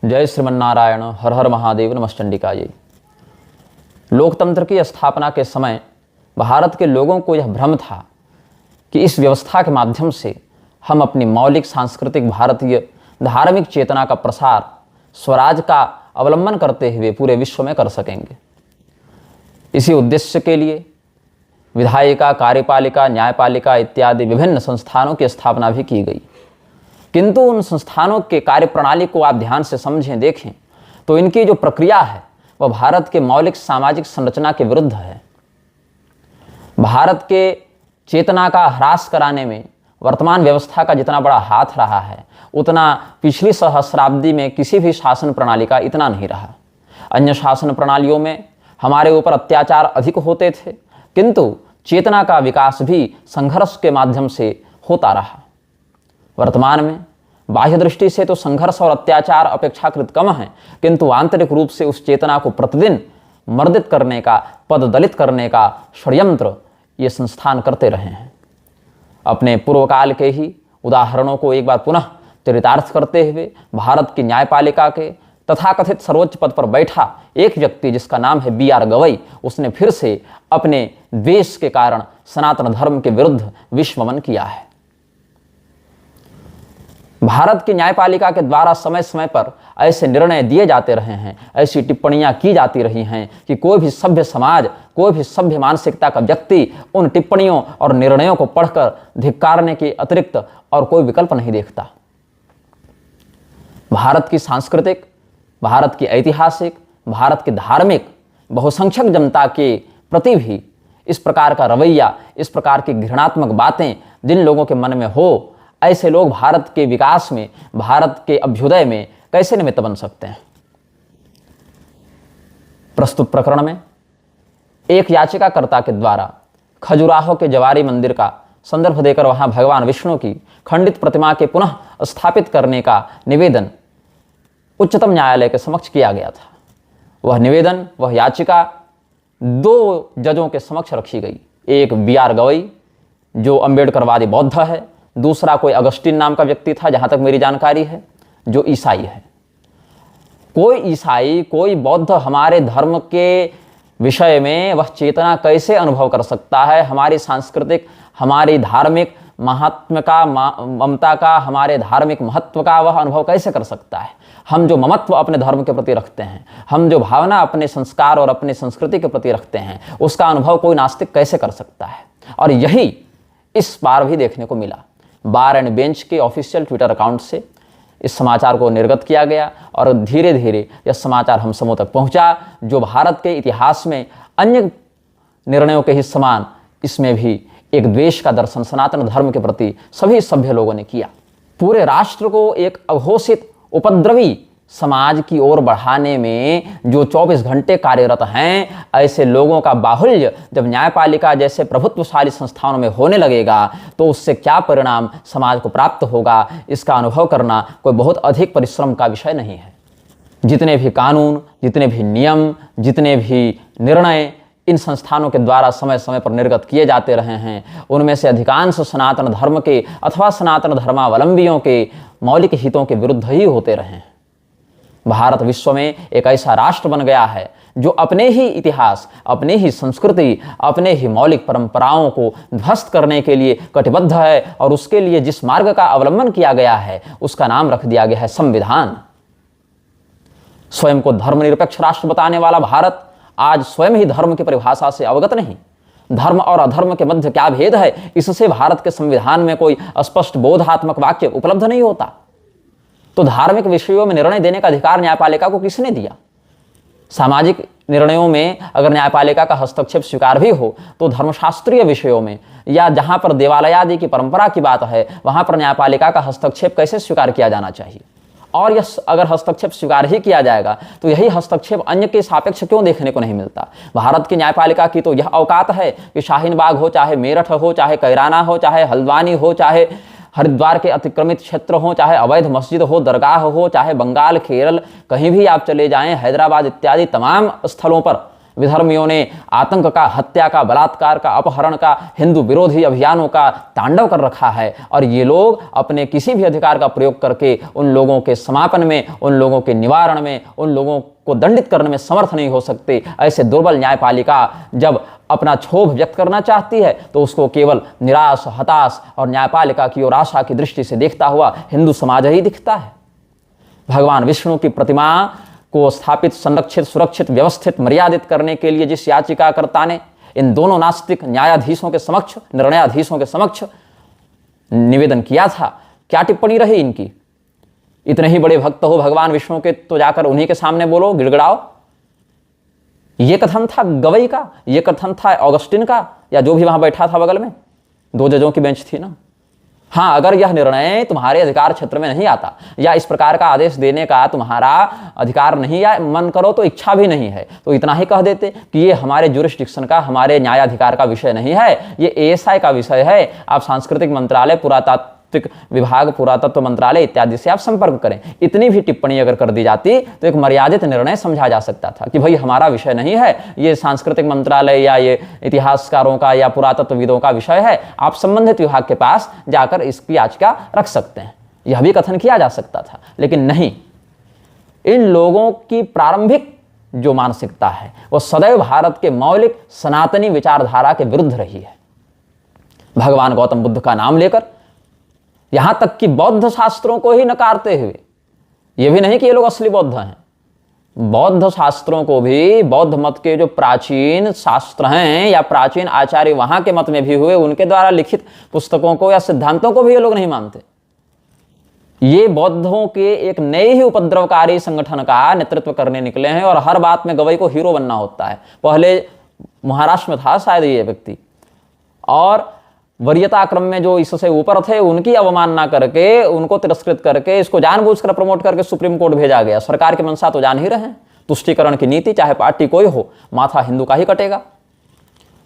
जय श्रीमन्नारायण, हर हर महादेव, नमश्चंडिका जी। लोकतंत्र की स्थापना के समय भारत के लोगों को यह भ्रम था कि इस व्यवस्था के माध्यम से हम अपनी मौलिक सांस्कृतिक भारतीय धार्मिक चेतना का प्रसार स्वराज का अवलंबन करते हुए पूरे विश्व में कर सकेंगे। इसी उद्देश्य के लिए विधायिका, कार्यपालिका, न्यायपालिका इत्यादि विभिन्न संस्थानों की स्थापना भी की गई। किंतु उन संस्थानों के कार्यप्रणाली को आप ध्यान से समझें, देखें तो इनकी जो प्रक्रिया है वह भारत के मौलिक सामाजिक संरचना के विरुद्ध है। भारत के चेतना का ह्रास कराने में वर्तमान व्यवस्था का जितना बड़ा हाथ रहा है, उतना पिछली सहस्राब्दी में किसी भी शासन प्रणाली का इतना नहीं रहा। अन्य शासन प्रणालियों में हमारे ऊपर अत्याचार अधिक होते थे, किंतु चेतना का विकास भी संघर्ष के माध्यम से होता रहा। वर्तमान में बाह्य दृष्टि से तो संघर्ष और अत्याचार अपेक्षाकृत कम है, किंतु आंतरिक रूप से उस चेतना को प्रतिदिन मर्दित करने का, पददलित करने का षड्यंत्र ये संस्थान करते रहे हैं। अपने पूर्व काल के ही उदाहरणों को एक बार पुनः चरितार्थ करते हुए भारत की न्यायपालिका के तथाकथित सर्वोच्च पद पर बैठा एक व्यक्ति जिसका नाम है B.R. गवई, उसने फिर से अपने द्वेष के कारण सनातन धर्म के विरुद्ध विश्वमन किया है। भारत की न्यायपालिका के द्वारा समय समय पर ऐसे निर्णय दिए जाते रहे हैं, ऐसी टिप्पणियां की जाती रही हैं कि कोई भी सभ्य समाज, कोई भी सभ्य मानसिकता का व्यक्ति उन टिप्पणियों और निर्णयों को पढ़कर धिक्कारने के अतिरिक्त और कोई विकल्प नहीं देखता। भारत की सांस्कृतिक, भारत की ऐतिहासिक, भारत की धार्मिक बहुसंख्यक जनता के प्रति भी इस प्रकार का रवैया, इस प्रकार की घृणात्मक बातें जिन लोगों के मन में हो, ऐसे लोग भारत के विकास में, भारत के अभ्युदय में कैसे निमित्त बन सकते हैं। प्रस्तुत प्रकरण में एक याचिकाकर्ता के द्वारा खजुराहो के जवारी मंदिर का संदर्भ देकर वहां भगवान विष्णु की खंडित प्रतिमा के पुनः स्थापित करने का निवेदन उच्चतम न्यायालय के समक्ष किया गया था। वह निवेदन, वह याचिका दो जजों के समक्ष रखी गई। एक B.R. गवई जो अम्बेडकरवादी बौद्ध है, दूसरा कोई अगस्टिन नाम का व्यक्ति था, जहां तक मेरी जानकारी है, जो ईसाई है। कोई ईसाई, कोई बौद्ध हमारे धर्म के विषय में वह चेतना कैसे अनुभव कर सकता है? हमारी सांस्कृतिक, हमारी धार्मिक महात्म्य का, ममता का, हमारे धार्मिक महत्व का वह अनुभव कैसे कर सकता है? हम जो ममत्व अपने धर्म के प्रति रखते हैं, हम जो भावना अपने संस्कार और अपने संस्कृति के प्रति रखते हैं, उसका अनुभव कोई नास्तिक कैसे कर सकता है? और यही इस बार भी देखने को मिला। बार एंड बेंच के ऑफिशियल ट्विटर अकाउंट से इस समाचार को निर्गत किया गया और धीरे धीरे यह समाचार हम समूह तक पहुंचा, जो भारत के इतिहास में अन्य निर्णयों के ही समान इसमें भी एक द्वेष का दर्शन सनातन धर्म के प्रति सभी सभ्य लोगों ने किया। पूरे राष्ट्र को एक अघोषित उपद्रवी समाज की ओर बढ़ाने में जो 24 घंटे कार्यरत हैं, ऐसे लोगों का बाहुल्य जब न्यायपालिका जैसे प्रभुत्वशाली संस्थानों में होने लगेगा तो उससे क्या परिणाम समाज को प्राप्त होगा, इसका अनुभव करना कोई बहुत अधिक परिश्रम का विषय नहीं है। जितने भी कानून, जितने भी नियम, जितने भी निर्णय इन संस्थानों के द्वारा समय समय पर निर्गत किए जाते रहे हैं, उनमें से अधिकांश सनातन धर्म के अथवा सनातन धर्मावलंबियों के मौलिक हितों के विरुद्ध ही होते रहे हैं। भारत विश्व में एक ऐसा राष्ट्र बन गया है जो अपने ही इतिहास, अपने ही संस्कृति, अपने ही मौलिक परंपराओं को ध्वस्त करने के लिए कटिबद्ध है, और उसके लिए जिस मार्ग का अवलंबन किया गया है उसका नाम रख दिया गया है संविधान। स्वयं को धर्मनिरपेक्ष राष्ट्र बताने वाला भारत आज स्वयं ही धर्म की परिभाषा से अवगत नहीं। धर्म और अधर्म के मध्य क्या भेद है, इससे भारत के संविधान में कोई स्पष्ट बोधात्मक वाक्य उपलब्ध नहीं होता। तो धार्मिक विषयों में निर्णय देने का अधिकार न्यायपालिका को किसने दिया? सामाजिक निर्णयों में अगर न्यायपालिका का हस्तक्षेप स्वीकार भी हो, तो धर्मशास्त्रीय विषयों में या जहां पर देवालय आदि की परंपरा की बात है, वहां पर न्यायपालिका का हस्तक्षेप कैसे स्वीकार किया जाना चाहिए? और यह अगर हस्तक्षेप स्वीकार ही किया जाएगा तो यही हस्तक्षेप अन्य के सापेक्ष क्यों देखने को नहीं मिलता? भारत की न्यायपालिका की तो यह औकात है कि शाहीन बाग हो, चाहे मेरठ हो, चाहे कैराना हो, चाहे हल्द्वानी हो, चाहे हरिद्वार के अतिक्रमित क्षेत्र हो, चाहे अवैध मस्जिद हो, दरगाह हो, चाहे बंगाल, केरल, कहीं भी आप चले जाएं, हैदराबाद इत्यादि तमाम स्थलों पर विधर्मियों ने आतंक का, हत्या का, बलात्कार का, अपहरण का, हिंदू विरोधी अभियानों का तांडव कर रखा है। और ये लोग अपने किसी भी अधिकार का प्रयोग करके उन लोगों के समापन में, उन लोगों के निवारण में, उन लोगों को दंडित करने में समर्थ नहीं हो सकते। ऐसे दुर्बल न्यायपालिका जब अपना क्षोभ व्यक्त करना चाहती है तो उसको केवल निराश, हताश और न्यायपालिका की ओर आशा की दृष्टि से देखता हुआ हिंदू समाज ही दिखता है। भगवान विष्णु की प्रतिमा को स्थापित, संरक्षित, सुरक्षित, व्यवस्थित, मर्यादित करने के लिए जिस याचिकाकर्ता ने इन दोनों नास्तिक न्यायाधीशों के समक्ष, निर्णयाधीशों के समक्ष निवेदन किया था, क्या टिप्पणी रही इनकी? इतने ही बड़े भक्त हो भगवान विष्णु के तो जाकर उन्हीं के सामने बोलो, गिड़गिड़ाओ। ये कथन था गवई का, ये कथन था ऑगस्टिन का, या जो भी वहां बैठा था बगल में, 2 जजों की बेंच थी ना। हाँ, अगर यह निर्णय तुम्हारे अधिकार क्षेत्र में नहीं आता या इस प्रकार का आदेश देने का तुम्हारा अधिकार नहीं या मन करो तो इच्छा भी नहीं है, तो इतना ही कह देते कि ये हमारे जुरिस्डिक्शन का, हमारे न्यायाधिकार का विषय नहीं है, ये एएसआई का विषय है। आप सांस्कृतिक मंत्रालय, पुरातात्विक विभाग, पुरातत्व मंत्रालय इत्यादि से आप संपर्क करें। इतनी भी टिप्पणी अगर कर दी जाती तो एक मर्यादित निर्णय समझा जा सकता था कि भाई हमारा विषय नहीं है, ये सांस्कृतिक मंत्रालय या ये इतिहासकारों का या पुरातत्वविदों का विषय है, आप संबंधित विभाग के पास जाकर इसकी याचिका रख सकते हैं। यह भी कथन किया जा सकता था, लेकिन नहीं। इन लोगों की प्रारंभिक जो मानसिकता है वो सदैव भारत के मौलिक सनातनी विचारधारा के विरुद्ध रही है। भगवान गौतम बुद्ध का नाम लेकर, यहां तक कि बौद्ध शास्त्रों को ही नकारते हुए, यह भी नहीं कि ये लोग असली बौद्ध हैं, बौद्ध शास्त्रों को भी, बौद्ध मत के जो प्राचीन शास्त्र हैं या प्राचीन आचार्य वहां के मत में भी हुए, उनके द्वारा लिखित पुस्तकों को या सिद्धांतों को भी ये लोग नहीं मानते। ये बौद्धों के एक नए ही उपद्रवकारी संगठन का नेतृत्व करने निकले हैं और हर बात में गवई को हीरो बनना होता है। पहले महाराष्ट्र में था शायद ये व्यक्ति, और वरीयता क्रम में जो इससे ऊपर थे उनकी अवमानना करके, उनको तिरस्कृत करके, इसको जानबूझकर प्रमोट करके सुप्रीम कोर्ट भेजा गया। सरकार की मंशा तो जान ही रहे हैं, तुष्टीकरण की नीति, चाहे पार्टी कोई हो, माथा हिंदू का ही कटेगा।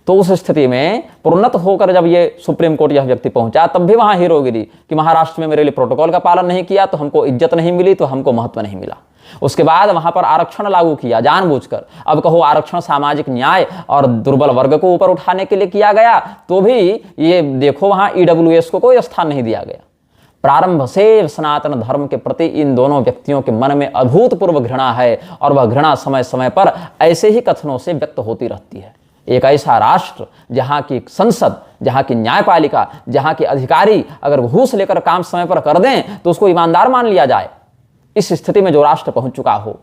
तो उस स्थिति में प्रोन्नत होकर जब ये सुप्रीम कोर्ट यह व्यक्ति पहुंचा, तब भी वहां हीरोगिरी कि महाराष्ट्र में मेरे लिए प्रोटोकॉल का पालन नहीं किया तो हमको इज्जत नहीं मिली, तो हमको महत्व नहीं मिला। उसके बाद वहां पर आरक्षण लागू किया जानबूझकर। अब कहो आरक्षण सामाजिक न्याय और दुर्बल वर्ग को ऊपर उठाने के लिए किया गया, तो भी ये देखो वहां ईडब्ल्यूएस को कोई स्थान नहीं दिया गया। प्रारंभ से सनातन धर्म के प्रति इन दोनों व्यक्तियों के मन में अभूतपूर्व घृणा है, और वह घृणा समय समय पर ऐसे ही कथनों से व्यक्त होती रहती है। एक ऐसा राष्ट्र जहां की संसद, जहां की न्यायपालिका, जहां के अधिकारी अगर घूस लेकर काम समय पर कर दें तो उसको ईमानदार मान लिया जाए। इस स्थिति में जो राष्ट्र पहुंच चुका हो,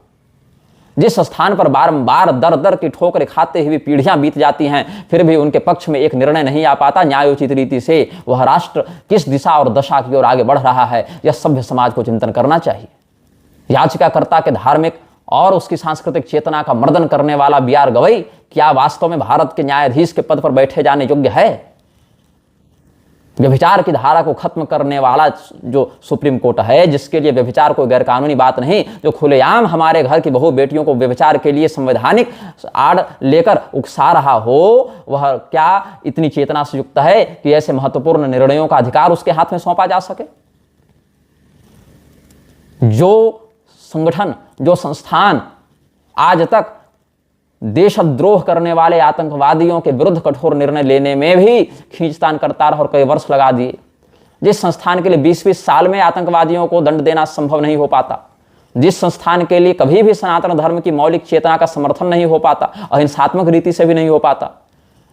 जिस स्थान पर बारंबार दर दर की ठोकरें खाते हुए पीढ़ियां बीत जाती हैं, फिर भी उनके पक्ष में एक निर्णय नहीं आ पाता न्यायोचित रीति से, वह राष्ट्र किस दिशा और दशा की ओर आगे बढ़ रहा है, यह सभ्य समाज को चिंतन करना चाहिए। याचिकाकर्ता के धार्मिक और उसकी सांस्कृतिक चेतना का मर्दन करने वाला बी.आर. गवई क्या वास्तव में भारत के न्यायाधीश के पद पर बैठे जाने योग्य है? व्यभिचार की धारा को खत्म करने वाला जो सुप्रीम कोर्ट है, जिसके लिए व्यभिचार कोई गैरकानूनी बात नहीं, जो खुलेआम हमारे घर की बहू बेटियों को व्यभिचार के लिए संवैधानिक आड़ लेकर उकसा रहा हो, वह क्या इतनी चेतना से युक्त है कि ऐसे महत्वपूर्ण निर्णयों का अधिकार उसके हाथ में सौंपा जा सके? जो संगठन, जो संस्थान आज तक देशद्रोह करने वाले आतंकवादियों के विरुद्ध कठोर निर्णय लेने में भी खींचतान करता रहा और कई वर्ष लगा दिए, जिस संस्थान के लिए 20-20 साल में आतंकवादियों को दंड देना संभव नहीं हो पाता, जिस संस्थान के लिए कभी भी सनातन धर्म की मौलिक चेतना का समर्थन नहीं हो पाता, अहिंसात्मक रीति से भी नहीं हो पाता,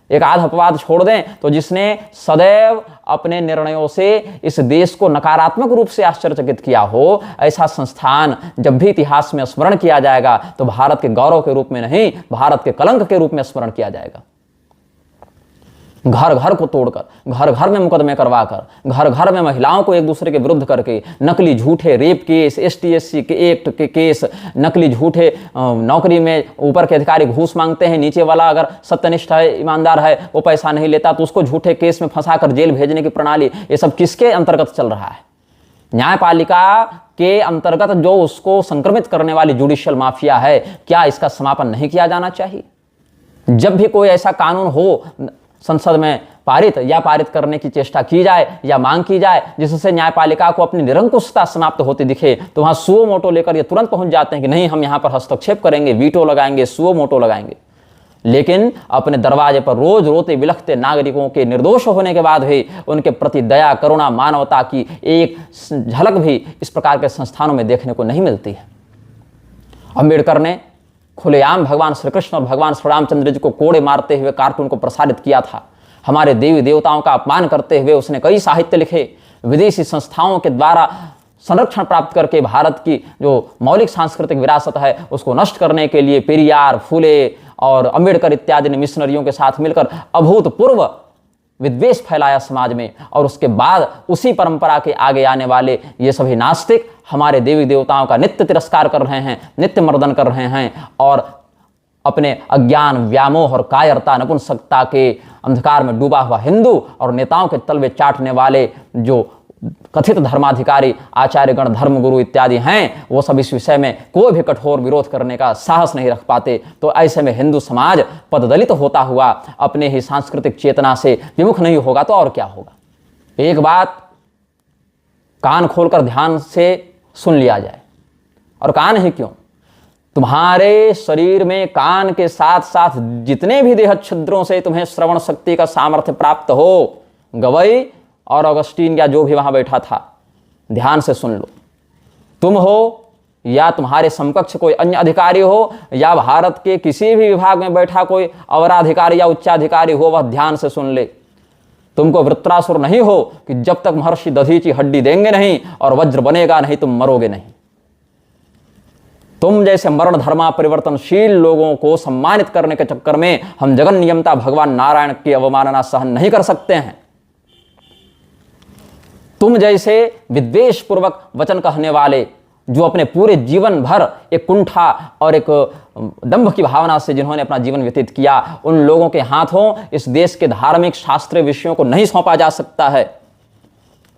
एक आध अपवाद छोड़ दें तो जिसने सदैव अपने निर्णयों से इस देश को नकारात्मक रूप से आश्चर्यचकित किया हो, ऐसा संस्थान जब भी इतिहास में स्मरण किया जाएगा तो भारत के गौरव के रूप में नहीं, भारत के कलंक के रूप में स्मरण किया जाएगा। घर घर को तोड़कर, घर घर में मुकदमे करवाकर, घर घर में महिलाओं को एक दूसरे के विरुद्ध करके, नकली झूठे रेप केस, ST/SC के एक्ट के केस, नकली झूठे नौकरी में ऊपर के अधिकारी घूस मांगते हैं, नीचे वाला अगर सत्यनिष्ठ है, ईमानदार है, वो पैसा नहीं लेता तो उसको झूठे केस में फंसाकर जेल भेजने की प्रणाली, ये सब किसके अंतर्गत चल रहा है? न्यायपालिका के अंतर्गत जो उसको संक्रमित करने वाली जुडिशियल माफिया है, क्या इसका समापन नहीं किया जाना चाहिए? जब भी कोई ऐसा कानून हो संसद में पारित या पारित करने की चेष्टा की जाए या मांग की जाए जिससे न्यायपालिका को अपनी निरंकुशता समाप्त होती दिखे, तो वहां सुओ मोटो लेकर ये तुरंत पहुंच जाते हैं कि नहीं, हम यहां पर हस्तक्षेप करेंगे, वीटो लगाएंगे, सुओ मोटो लगाएंगे। लेकिन अपने दरवाजे पर रोज रोते बिलखते नागरिकों के निर्दोष होने के बाद भी उनके प्रति दया, करुणा, मानवता की एक झलक भी इस प्रकार के संस्थानों में देखने को नहीं मिलती है। अम्बेडकर ने खुलेआम भगवान श्री कृष्ण और भगवान श्री रामचंद्र जी को कोड़े मारते हुए कार्टून को प्रसारित किया था। हमारे देवी देवताओं का अपमान करते हुए उसने कई साहित्य लिखे। विदेशी संस्थाओं के द्वारा संरक्षण प्राप्त करके भारत की जो मौलिक सांस्कृतिक विरासत है उसको नष्ट करने के लिए पेरियार, फुले और अम्बेडकर इत्यादि ने मिशनरियों के साथ मिलकर अभूतपूर्व विद्वेष फैलाया समाज में। और उसके बाद उसी परंपरा के आगे आने वाले ये सभी नास्तिक हमारे देवी देवताओं का नित्य तिरस्कार कर रहे हैं, नित्य मर्दन कर रहे हैं और अपने अज्ञान, व्यामोह और कायरता, नपुंसकता के अंधकार में डूबा हुआ हिंदू और नेताओं के तलवे चाटने वाले जो कथित धर्माधिकारी, आचार्यगण, धर्मगुरु इत्यादि हैं, वो सब इस विषय में कोई भी कठोर विरोध करने का साहस नहीं रख पाते। तो ऐसे में हिंदू समाज पददलित होता हुआ अपने ही सांस्कृतिक चेतना से विमुख नहीं होगा तो और क्या होगा। एक बात कान खोलकर ध्यान से सुन लिया जाए, और कान ही क्यों, तुम्हारे शरीर में कान के साथ साथ जितने भी देह छिद्रों से तुम्हें श्रवण शक्ति का सामर्थ्य प्राप्त हो, गवई और ऑगस्टीन या जो भी वहां बैठा था, ध्यान से सुन लो। तुम हो या तुम्हारे समकक्ष कोई अन्य अधिकारी हो या भारत के किसी भी विभाग में बैठा कोई अवराधिकारी या उच्चाधिकारी हो, वह ध्यान से सुन ले। तुमको वृत्रासुर नहीं हो कि जब तक महर्षि दधीची हड्डी देंगे नहीं और वज्र बनेगा नहीं तुम मरोगे नहीं। तुम जैसे मरण धर्मा परिवर्तनशील लोगों को सम्मानित करने के चक्कर में हम जगन नियंता भगवान नारायण की अवमानना सहन नहीं कर सकते हैं। तुम जैसे विद्वेष पूर्वक वचन कहने वाले जो अपने पूरे जीवन भर एक कुंठा और एक दंभ की भावना से जिन्होंने अपना जीवन व्यतीत किया, उन लोगों के हाथों इस देश के धार्मिक शास्त्रीय विषयों को नहीं सौंपा जा सकता है।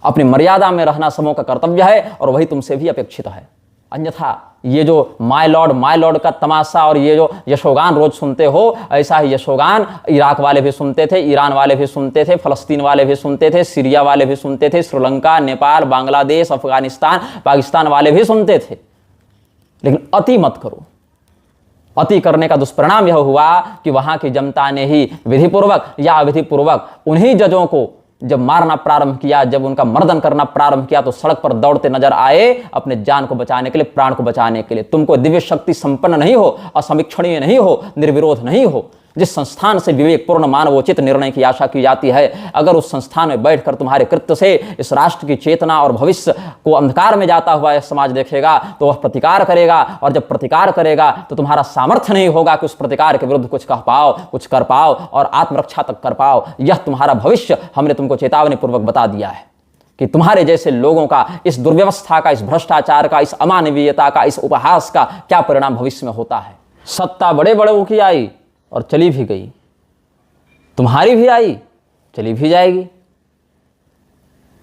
अपनी मर्यादा में रहना सबों का कर्तव्य है और वही तुमसे भी अपेक्षित है। अन्यथा ये जो माय लॉर्ड का तमाशा और ये जो यशोगान रोज सुनते हो, ऐसा ही यशोगान इराक वाले भी सुनते थे, ईरान वाले भी सुनते थे, फलस्तीन वाले भी सुनते थे, सीरिया वाले भी सुनते थे, श्रीलंका, नेपाल, बांग्लादेश, अफगानिस्तान, पाकिस्तान वाले भी सुनते थे। लेकिन अति मत करो। अति करने का दुष्परिणाम यह हुआ कि वहां की जनता ने ही विधिपूर्वक या अविधिपूर्वक उन्हीं जजों को जब मारना प्रारंभ किया, जब उनका मर्दन करना प्रारंभ किया, तो सड़क पर दौड़ते नजर आए अपने जान को बचाने के लिए, प्राण को बचाने के लिए। तुमको दिव्य शक्ति संपन्न नहीं हो, असमीक्षणीय नहीं हो, निर्विरोध नहीं हो, जिस संस्थान से विवेकपूर्ण मानवोचित निर्णय की आशा की जाती है, अगर उस संस्थान में बैठकर तुम्हारे कृत्य से इस राष्ट्र की चेतना और भविष्य को अंधकार में जाता हुआ यह समाज देखेगा तो वह प्रतिकार करेगा। और जब प्रतिकार करेगा तो तुम्हारा सामर्थ्य नहीं होगा कि उस प्रतिकार के विरुद्ध कुछ कह पाओ, कुछ कर पाओ और आत्मरक्षा तक कर पाओ। यह तुम्हारा भविष्य हमने तुमको चेतावनी पूर्वक बता दिया है कि तुम्हारे जैसे लोगों का इस दुर्व्यवस्था का, इस भ्रष्टाचार का, इस अमानवीयता का, इस उपहास का क्या परिणाम भविष्य में होता है। सत्ता बड़े बड़ों की आई और चली भी गई, तुम्हारी भी आई, चली भी जाएगी।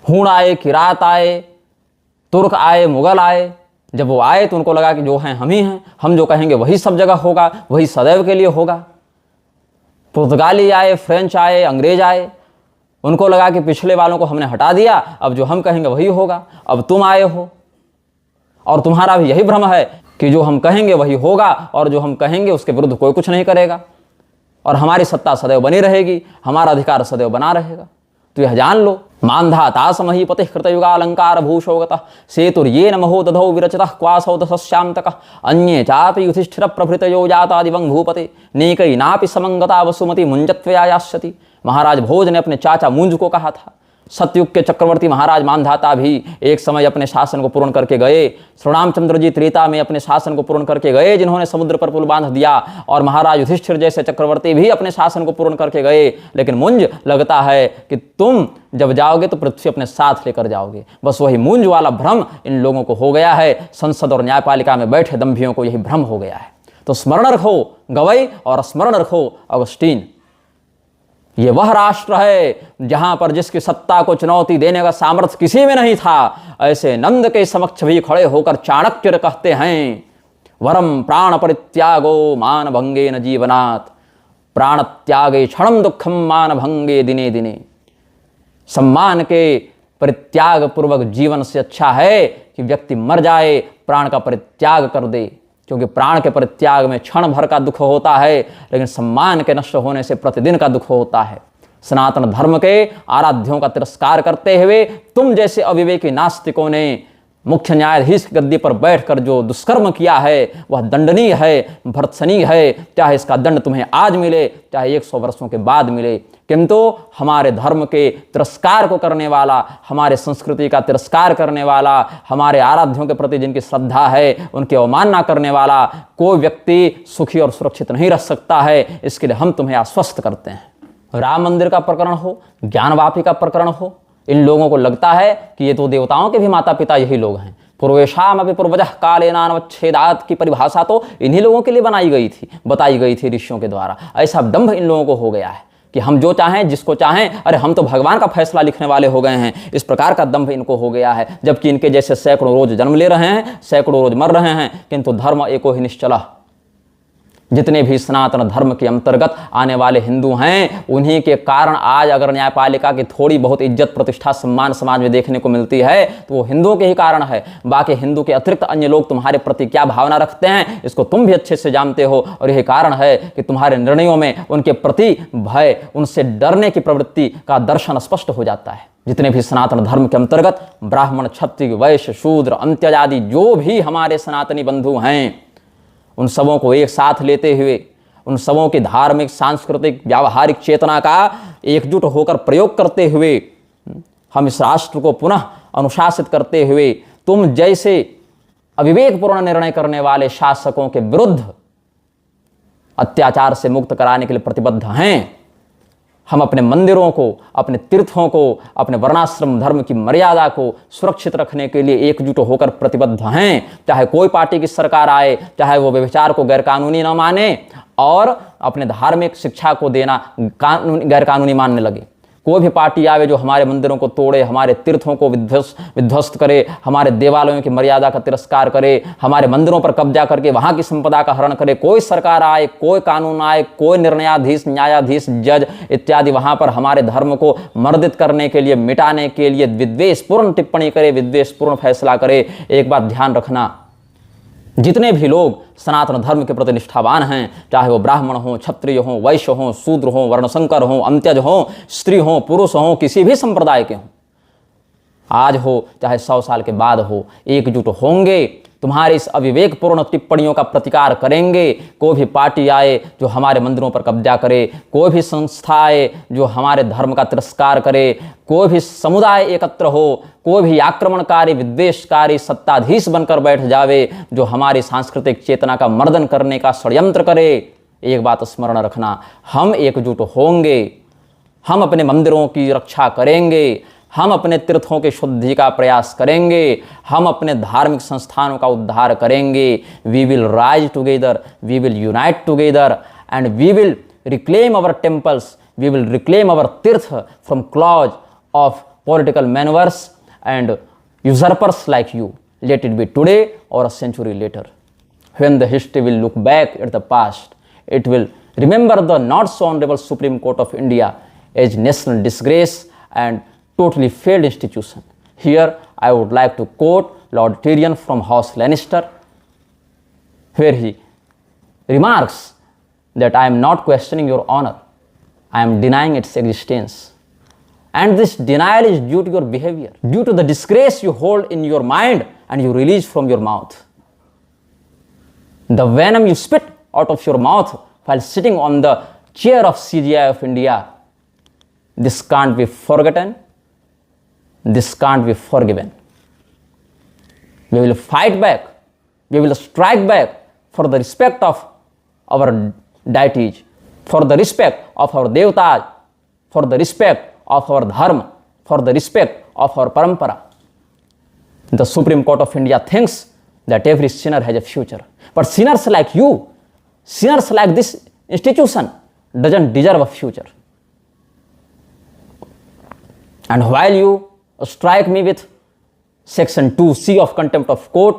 हूण आए, किरात आए, तुर्क आए, मुगल आए, जब वो आए तो उनको लगा कि जो हैं हम ही हैं, हम जो कहेंगे वही सब जगह होगा, वही सदैव के लिए होगा। पुर्तगाली आए, फ्रेंच आए, अंग्रेज आए, उनको लगा कि पिछले वालों को हमने हटा दिया, अब जो हम कहेंगे वही होगा। अब तुम आए हो और तुम्हारा भी यही भ्रम है कि जो हम कहेंगे वही होगा और जो हम कहेंगे उसके विरुद्ध कोई कुछ नहीं करेगा और हमारी सत्ता सदैव बनी रहेगी, हमारा अधिकार सदैव बना रहेगा। तो यह जान लो, मांधाता समही पति कृतयुगा अलंकार भूषोगतः सेतुर्येन महो दधौ विरचितः क्वासौ दशस्यान्तकः अन्ये चापि युधिष्ठिर प्रभृतयो जातादिवं भूपते नेकैनापि समंगता वसुमति मुंजत्वया यास्यति। महाराज भोज ने अपने चाचा मुंज को कहा था। सतयुग के चक्रवर्ती महाराज मांधाता भी एक समय अपने शासन को पूर्ण करके गए। श्री रामचंद्र जी त्रेता में अपने शासन को पूर्ण करके गए, जिन्होंने समुद्र पर पुल बांध दिया, और महाराज युधिष्ठिर जैसे चक्रवर्ती भी अपने शासन को पूर्ण करके गए। लेकिन मुंज लगता है कि तुम जब जाओगे तो पृथ्वी अपने साथ लेकर जाओगे। बस वही मुंज वाला भ्रम इन लोगों को हो गया है। संसद और न्यायपालिका में बैठे दंभियों को यही भ्रम हो गया है। तो स्मरण रखो गवई और स्मरण रखो ऑगस्टीन। ये वह राष्ट्र है जहां पर जिसकी सत्ता को चुनौती देने का सामर्थ्य किसी में नहीं था, ऐसे नंद के समक्ष भी खड़े होकर चाणक्य कहते हैं, वरम प्राण परित्यागो मान भंगे न जीवनात्, प्राण त्यागे क्षणम दुखम मान भंगे दिने दिने। सम्मान के परित्याग पूर्वक जीवन से अच्छा है कि व्यक्ति मर जाए, प्राण का परित्याग कर दे। क्योंकि प्राण के परित्याग में क्षण भर का दुख होता है, लेकिन सम्मान के नष्ट होने से प्रतिदिन का दुख होता है। सनातन धर्म के आराध्यों का तिरस्कार करते हुए तुम जैसे अविवेकी नास्तिकों ने मुख्य न्यायाधीश की गद्दी पर बैठकर जो दुष्कर्म किया है वह दंडनीय है, भर्त्सनीय है। चाहे इसका दंड तुम्हें आज मिले, चाहे 100 वर्षों के बाद मिले, किंतु हमारे धर्म के तिरस्कार को करने वाला, हमारे संस्कृति का तिरस्कार करने वाला, हमारे आराध्यों के प्रति जिनकी श्रद्धा है उनकी अवमानना करने वाला कोई व्यक्ति सुखी और सुरक्षित नहीं रह सकता है। इसके लिए हम तुम्हें आश्वस्त करते हैं। राम मंदिर का प्रकरण हो, ज्ञानवापी का प्रकरण हो, इन लोगों को लगता है कि ये तो देवताओं के भी माता पिता यही लोग हैं। पूर्वेशाम अभी पूर्वजः कालेनानवच्छेदात् की परिभाषा तो इन्हीं लोगों के लिए बनाई गई थी, बताई गई थी ऋषियों के द्वारा। ऐसा दंभ इन लोगों को हो गया है कि हम जो चाहें, जिसको चाहें, अरे हम तो भगवान का फैसला लिखने वाले हो गए हैं। इस प्रकार का दंभ इनको हो गया है, जबकि इनके जैसे सैकड़ों रोज जन्म ले रहे हैं, सैकड़ों रोज मर रहे हैं, किंतु धर्म एको ही निश्चला। जितने भी सनातन धर्म के अंतर्गत आने वाले हिंदू हैं, उन्हीं के कारण आज अगर न्यायपालिका की थोड़ी बहुत इज्जत प्रतिष्ठा सम्मान समाज में देखने को मिलती है तो वो हिंदुओं के ही कारण है। बाकी हिंदू के अतिरिक्त अन्य लोग तुम्हारे प्रति क्या भावना रखते हैं इसको तुम भी अच्छे से जानते हो, और यही कारण है कि तुम्हारे निर्णयों में उनके प्रति भय, उनसे डरने की प्रवृत्ति का दर्शन स्पष्ट हो जाता है। जितने भी सनातन धर्म के अंतर्गत ब्राह्मण, क्षत्रिय, वैश्य, शूद्र, अंत्यज आदि जो भी हमारे सनातनी बंधु हैं, उन सबों को एक साथ लेते हुए, उन सबों की धार्मिक, सांस्कृतिक, व्यावहारिक चेतना का एकजुट होकर प्रयोग करते हुए हम इस राष्ट्र को पुनः अनुशासित करते हुए तुम जैसे अविवेकपूर्ण निर्णय करने वाले शासकों के विरुद्ध अत्याचार से मुक्त कराने के लिए प्रतिबद्ध हैं। हम अपने मंदिरों को, अपने तीर्थों को, अपने वर्णाश्रम धर्म की मर्यादा को सुरक्षित रखने के लिए एकजुट होकर प्रतिबद्ध हैं। चाहे कोई पार्टी की सरकार आए, चाहे वो व्यभिचार को गैरकानूनी न माने और अपने धार्मिक शिक्षा को देना गैरकानूनी मानने लगे। कोई भी पार्टी आवे जो हमारे मंदिरों को तोड़े, हमारे तीर्थों को विध्वस्त करे, हमारे देवालयों की मर्यादा का तिरस्कार करे, हमारे मंदिरों पर कब्जा करके वहां की संपदा का हरण करे, कोई सरकार आए, कोई कानून आए, कोई निर्णयाधीश, न्यायाधीश, जज इत्यादि वहां पर हमारे धर्म को मर्दित करने के लिए, मिटाने के लिए विद्वेषपूर्ण टिप्पणी करे, विद्वेषपूर्ण फैसला करे, एक बात ध्यान रखना, जितने भी लोग सनातन धर्म के प्रति निष्ठावान हैं, चाहे वो ब्राह्मण हो, क्षत्रिय हो, वैश्य हो, शूद्र हो, वर्णशंकर हो, अंत्यज हो, स्त्री हो, पुरुष हो, किसी भी संप्रदाय के हों, आज हो चाहे 100 साल के बाद हो, एकजुट होंगे, तुम्हारी इस अविवेकपूर्ण टिप्पणियों का प्रतिकार करेंगे। कोई भी पार्टी आए जो हमारे मंदिरों पर कब्जा करे, कोई भी संस्था आए जो हमारे धर्म का तिरस्कार करे, कोई भी समुदाय एकत्र हो, कोई भी आक्रमणकारी, विद्वेषकारी सत्ताधीश बनकर बैठ जावे जो हमारी सांस्कृतिक चेतना का मर्दन करने का षड्यंत्र करे, एक बात स्मरण रखना, हम एकजुट होंगे, हम अपने मंदिरों की रक्षा करेंगे, हम अपने तीर्थों की शुद्धि का प्रयास करेंगे, हम अपने धार्मिक संस्थानों का उद्धार करेंगे। We will rise together, we will unite together and we will reclaim our temples, we will reclaim our tirth from claws of political manoeuvres and usurpers like you, let it be today or a century later. When the history will look back at the past, it will remember the not so honorable Supreme Court of India as national disgrace and totally failed institution. Here I would like to quote Lord Tyrion from House Lannister, where he remarks that I am not questioning your honor, I am denying its existence. And this denial is due to your behavior, due to the disgrace you hold in your mind and you release from your mouth. The venom you spit out of your mouth while sitting on the chair of CGI of India, this can't be forgotten, this can't be forgiven. We will fight back, we will strike back for the respect of our deities, for the respect of our devatas, for the respect of our dharma, for the respect of our parampara. The Supreme Court of India thinks that every sinner has a future, but sinners like you, sinners like this institution doesn't deserve a future. And while you strike me with Section 2C of Contempt of Court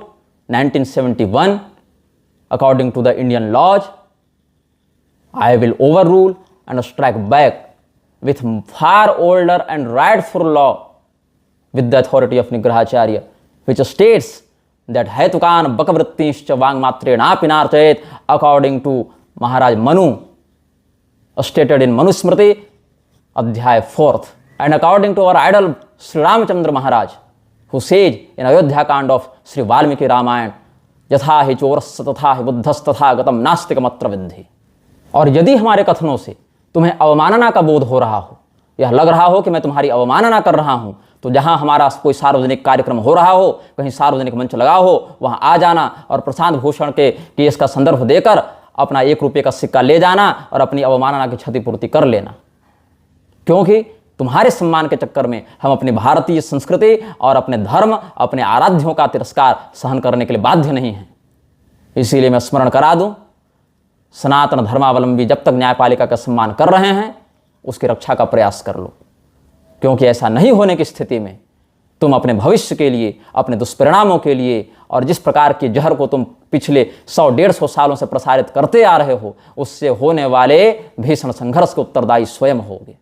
1971, according to the Indian laws, I will overrule and strike back with far older and rightful law with the authority of Nigrahacharya, which states that हैतुकान बकवृत्तिश्च वांगमात्रेणापि नार्चयेत, according to Maharaj Manu, stated in Manusmriti adhyay 4th, and according to our idol Shri Ramchandra Maharaj, who says in Ayodhya Kand of Shri Valmiki Ramayan, यथा हि चोरस्य तथा हि बुद्धस्तथा गतम नास्तिकमत्र विद्धि। और यदि हमारे कथनों से तुम्हें अवमानना का बोध हो रहा हो, यह लग रहा हो कि मैं तुम्हारी अवमानना कर रहा हूं, तो जहां हमारा कोई सार्वजनिक कार्यक्रम हो रहा हो, कहीं सार्वजनिक मंच लगा हो, वहां आ जाना और प्रशांत भूषण के केस का संदर्भ देकर अपना 1 रुपये का सिक्का ले जाना और अपनी अवमानना की क्षतिपूर्ति कर लेना। क्योंकि तुम्हारे सम्मान के चक्कर में हम अपनी भारतीय संस्कृति और अपने धर्म, अपने आराध्यों का तिरस्कार सहन करने के लिए बाध्य नहीं हैं। इसीलिए मैं स्मरण करा दूं, सनातन धर्मावलंबी जब तक न्यायपालिका का सम्मान कर रहे हैं, उसकी रक्षा का प्रयास कर लो, क्योंकि ऐसा नहीं होने की स्थिति में तुम अपने भविष्य के लिए, अपने दुष्परिणामों के लिए और जिस प्रकार के जहर को तुम पिछले 100-150 सालों से प्रसारित करते आ रहे हो, उससे होने वाले भीषण संघर्ष के उत्तरदायी स्वयं होगे।